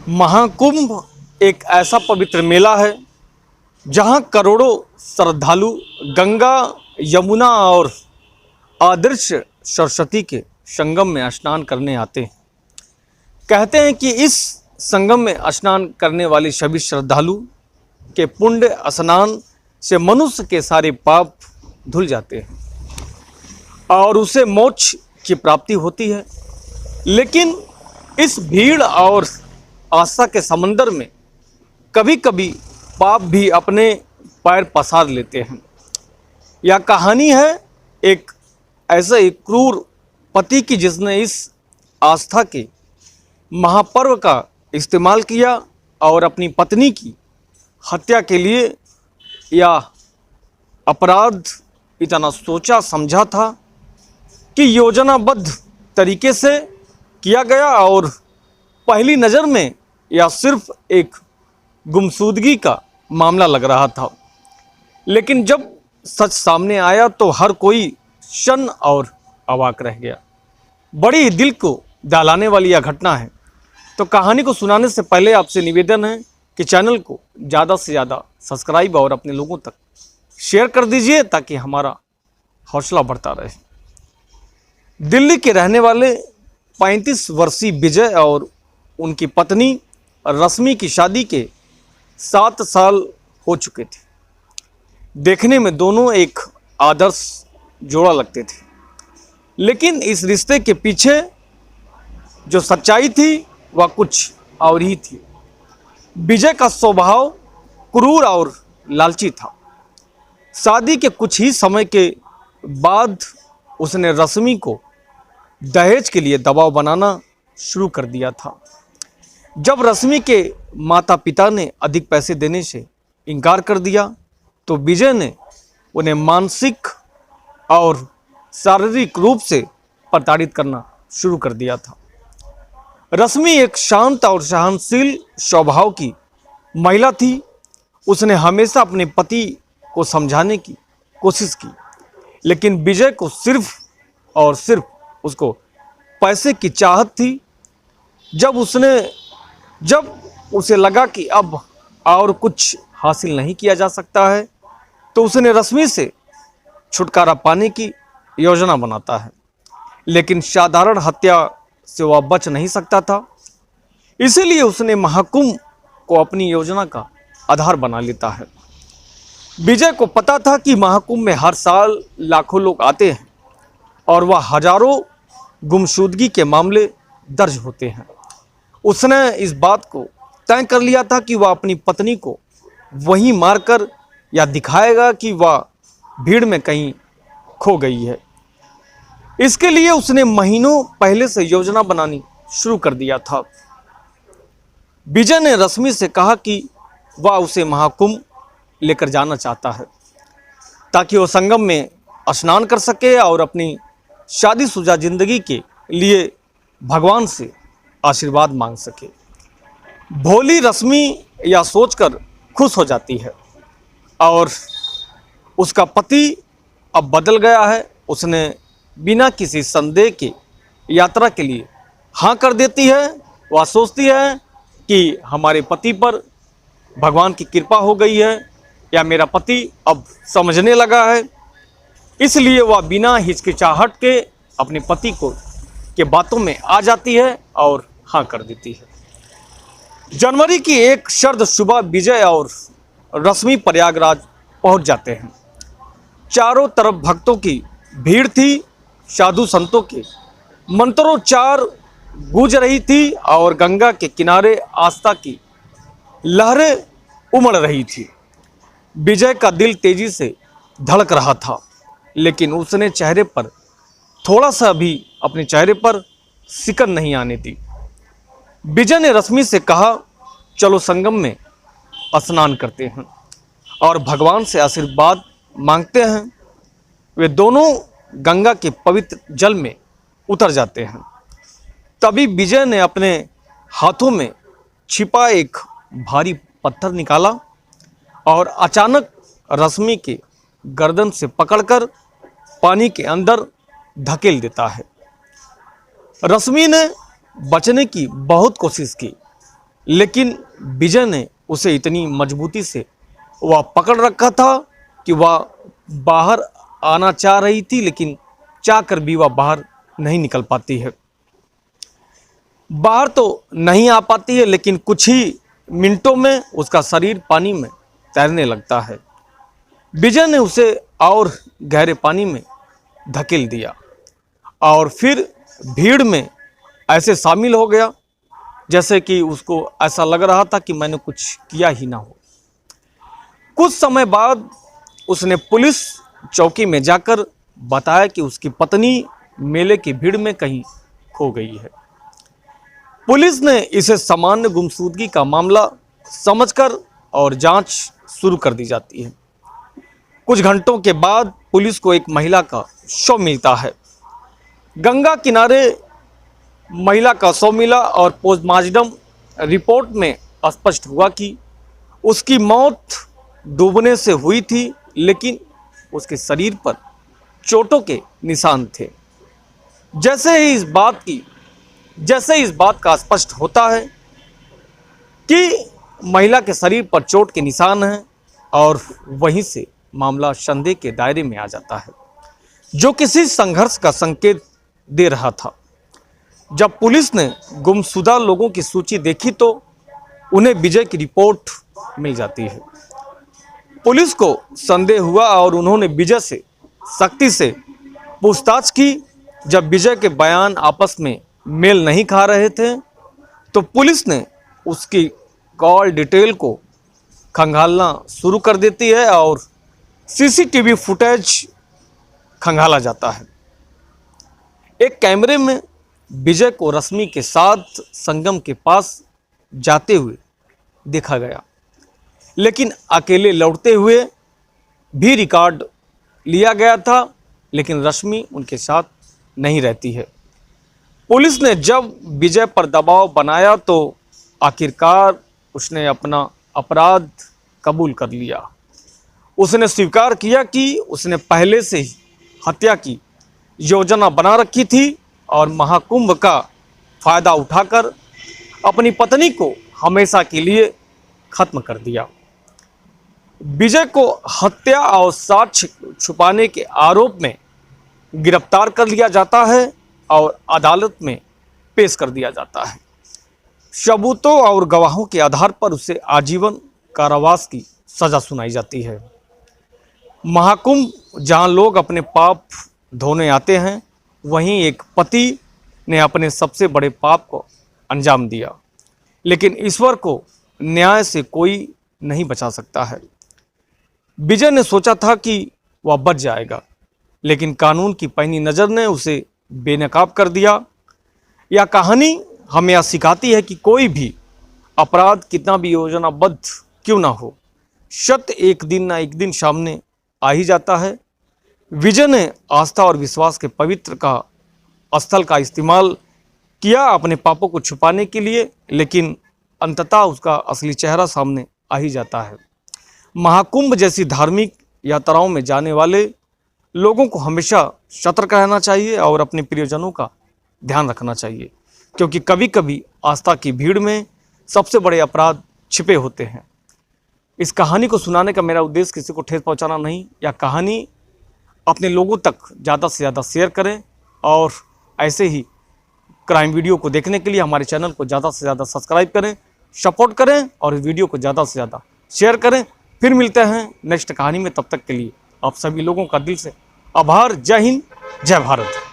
महाकुंभ एक ऐसा पवित्र मेला है जहां करोड़ों श्रद्धालु गंगा, यमुना और आदर्श सरस्वती के संगम में स्नान करने आते हैं। कहते हैं कि इस संगम में स्नान करने वाले सभी श्रद्धालु के पुण्य स्नान से मनुष्य के सारे पाप धुल जाते हैं और उसे मोक्ष की प्राप्ति होती है। लेकिन इस भीड़ और आस्था के समंदर में कभी कभी पाप भी अपने पैर पसार लेते हैं। यह कहानी है एक ऐसे क्रूर पति की जिसने इस आस्था के महापर्व का इस्तेमाल किया और अपनी पत्नी की हत्या के लिए यह अपराध इतना सोचा समझा था कि योजनाबद्ध तरीके से किया गया और पहली नज़र में यह सिर्फ एक गुमशुदगी का मामला लग रहा था। लेकिन जब सच सामने आया तो हर कोई शन और अवाक रह गया। बड़ी दिल को दहलाने वाली यह घटना है। तो कहानी को सुनाने से पहले आपसे निवेदन है कि चैनल को ज़्यादा से ज़्यादा सब्सक्राइब और अपने लोगों तक शेयर कर दीजिए ताकि हमारा हौसला बढ़ता रहे। दिल्ली के रहने वाले 35 वर्षीय विजय और उनकी पत्नी रश्मि की शादी के 7 साल हो चुके थे। देखने में दोनों एक आदर्श जोड़ा लगते थे, लेकिन इस रिश्ते के पीछे जो सच्चाई थी वह कुछ और ही थी। विजय का स्वभाव क्रूर और लालची था। शादी के कुछ ही समय के बाद उसने रश्मि को दहेज के लिए दबाव बनाना शुरू कर दिया था। जब रश्मि के माता पिता ने अधिक पैसे देने से इनकार कर दिया तो विजय ने उन्हें मानसिक और शारीरिक रूप से प्रताड़ित करना शुरू कर दिया था। रश्मि एक शांत और सहनशील स्वभाव की महिला थी। उसने हमेशा अपने पति को समझाने की कोशिश की, लेकिन विजय को सिर्फ और सिर्फ उसको पैसे की चाहत थी। जब उसे लगा कि अब और कुछ हासिल नहीं किया जा सकता है तो उसने रश्मि से छुटकारा पाने की योजना बनाता है, लेकिन साधारण हत्या से वह बच नहीं सकता था। इसीलिए उसने महाकुंभ को अपनी योजना का आधार बना लेता है। विजय को पता था कि महाकुंभ में हर साल लाखों लोग आते हैं और वह हजारों गुमशुदगी के मामले दर्ज होते हैं। उसने इस बात को तय कर लिया था कि वह अपनी पत्नी को वहीं मारकर या दिखाएगा कि वह भीड़ में कहीं खो गई है। इसके लिए उसने महीनों पहले से योजना बनानी शुरू कर दिया था। विजय ने रश्मि से कहा कि वह उसे महाकुंभ लेकर जाना चाहता है ताकि वो संगम में स्नान कर सके और अपनी शादीशुदा जिंदगी के लिए भगवान से आशीर्वाद मांग सके। भोली रश्मि यह सोचकर खुश हो जाती है और उसका पति अब बदल गया है। उसने बिना किसी संदेह के यात्रा के लिए हाँ कर देती है। वह सोचती है कि हमारे पति पर भगवान की कृपा हो गई है या मेरा पति अब समझने लगा है। इसलिए वह बिना हिचकिचाहट के अपने पति के बातों में आ जाती है और हाँ कर देती है। जनवरी की एक सर्द सुबह विजय और रश्मि प्रयागराज पहुंच जाते हैं। चारों तरफ भक्तों की भीड़ थी। साधु संतों के मंत्रोच्चार गूंज रही थी और गंगा के किनारे आस्था की लहरें उमड़ रही थी। विजय का दिल तेजी से धड़क रहा था, लेकिन उसने चेहरे पर थोड़ा सा भी अपने चेहरे पर सिकन नहीं आने दी। विजय ने रश्मि से कहा, चलो संगम में स्नान करते हैं और भगवान से आशीर्वाद मांगते हैं। वे दोनों गंगा के पवित्र जल में उतर जाते हैं। तभी विजय ने अपने हाथों में छिपा एक भारी पत्थर निकाला और अचानक रश्मि के गर्दन से पकड़कर पानी के अंदर धकेल देता है। रश्मि ने बचने की बहुत कोशिश की, लेकिन विजय ने उसे इतनी मजबूती से वह पकड़ रखा था कि वह बाहर आना चाह रही थी, लेकिन चाहकर भी वह बाहर नहीं निकल पाती है। बाहर तो नहीं आ पाती है, लेकिन कुछ ही मिनटों में उसका शरीर पानी में तैरने लगता है। विजय ने उसे और गहरे पानी में धकेल दिया और फिर भीड़ में ऐसे शामिल हो गया जैसे कि उसको ऐसा लग रहा था कि मैंने कुछ किया ही ना हो। कुछ समय बाद उसने पुलिस चौकी में जाकर बताया कि उसकी पत्नी मेले की भीड़ में कहीं खो गई है। पुलिस ने इसे सामान्य गुमशुदगी का मामला समझकर और जांच शुरू कर दी जाती है। कुछ घंटों के बाद पुलिस को एक महिला का शव मिलता है। गंगा किनारे महिला का शव मिला और पोस्टमार्टम रिपोर्ट में स्पष्ट हुआ कि उसकी मौत डूबने से हुई थी, लेकिन उसके शरीर पर चोटों के निशान थे। जैसे ही इस बात का स्पष्ट होता है कि महिला के शरीर पर चोट के निशान हैं, और वहीं से मामला संदेह के दायरे में आ जाता है, जो किसी संघर्ष का संकेत दे रहा था। जब पुलिस ने गुमशुदा लोगों की सूची देखी तो उन्हें विजय की रिपोर्ट मिल जाती है। पुलिस को संदेह हुआ और उन्होंने विजय से सख्ती से पूछताछ की। जब विजय के बयान आपस में मेल नहीं खा रहे थे तो पुलिस ने उसकी कॉल डिटेल को खंगालना शुरू कर देती है और सीसीटीवी फुटेज खंगाला जाता है। एक कैमरे में विजय को रश्मि के साथ संगम के पास जाते हुए देखा गया, लेकिन अकेले लौटते हुए भी रिकॉर्ड लिया गया था, लेकिन रश्मि उनके साथ नहीं रहती है। पुलिस ने जब विजय पर दबाव बनाया तो आखिरकार उसने अपना अपराध कबूल कर लिया। उसने स्वीकार किया कि उसने पहले से ही हत्या की योजना बना रखी थी और महाकुंभ का फायदा उठाकर अपनी पत्नी को हमेशा के लिए खत्म कर दिया। विजय को हत्या और साक्ष्य छुपाने के आरोप में गिरफ्तार कर लिया जाता है और अदालत में पेश कर दिया जाता है। सबूतों और गवाहों के आधार पर उसे आजीवन कारावास की सजा सुनाई जाती है। महाकुंभ जहां लोग अपने पाप धोने आते हैं, वहीं एक पति ने अपने सबसे बड़े पाप को अंजाम दिया, लेकिन ईश्वर को न्याय से कोई नहीं बचा सकता है। विजय ने सोचा था कि वह बच जाएगा, लेकिन कानून की पैनी नज़र ने उसे बेनकाब कर दिया। यह कहानी हमें यह सिखाती है कि कोई भी अपराध कितना भी योजनाबद्ध क्यों ना हो, सत्य एक दिन ना एक दिन सामने आ ही जाता है। विजय ने आस्था और विश्वास के पवित्र का स्थल का इस्तेमाल किया अपने पापों को छुपाने के लिए, लेकिन अंततः उसका असली चेहरा सामने आ ही जाता है। महाकुंभ जैसी धार्मिक यात्राओं में जाने वाले लोगों को हमेशा सतर्क रहना चाहिए और अपने प्रियजनों का ध्यान रखना चाहिए, क्योंकि कभी कभी आस्था की भीड़ में सबसे बड़े अपराध छिपे होते हैं। इस कहानी को सुनाने का मेरा उद्देश्य किसी को ठेस पहुंचाना नहीं। यह कहानी अपने लोगों तक ज़्यादा से ज़्यादा शेयर करें और ऐसे ही क्राइम वीडियो को देखने के लिए हमारे चैनल को ज़्यादा से ज़्यादा सब्सक्राइब करें, सपोर्ट करें और वीडियो को ज़्यादा से ज़्यादा शेयर करें। फिर मिलते हैं नेक्स्ट कहानी में, तब तक के लिए आप सभी लोगों का दिल से आभार। जय हिंद, जय भारत।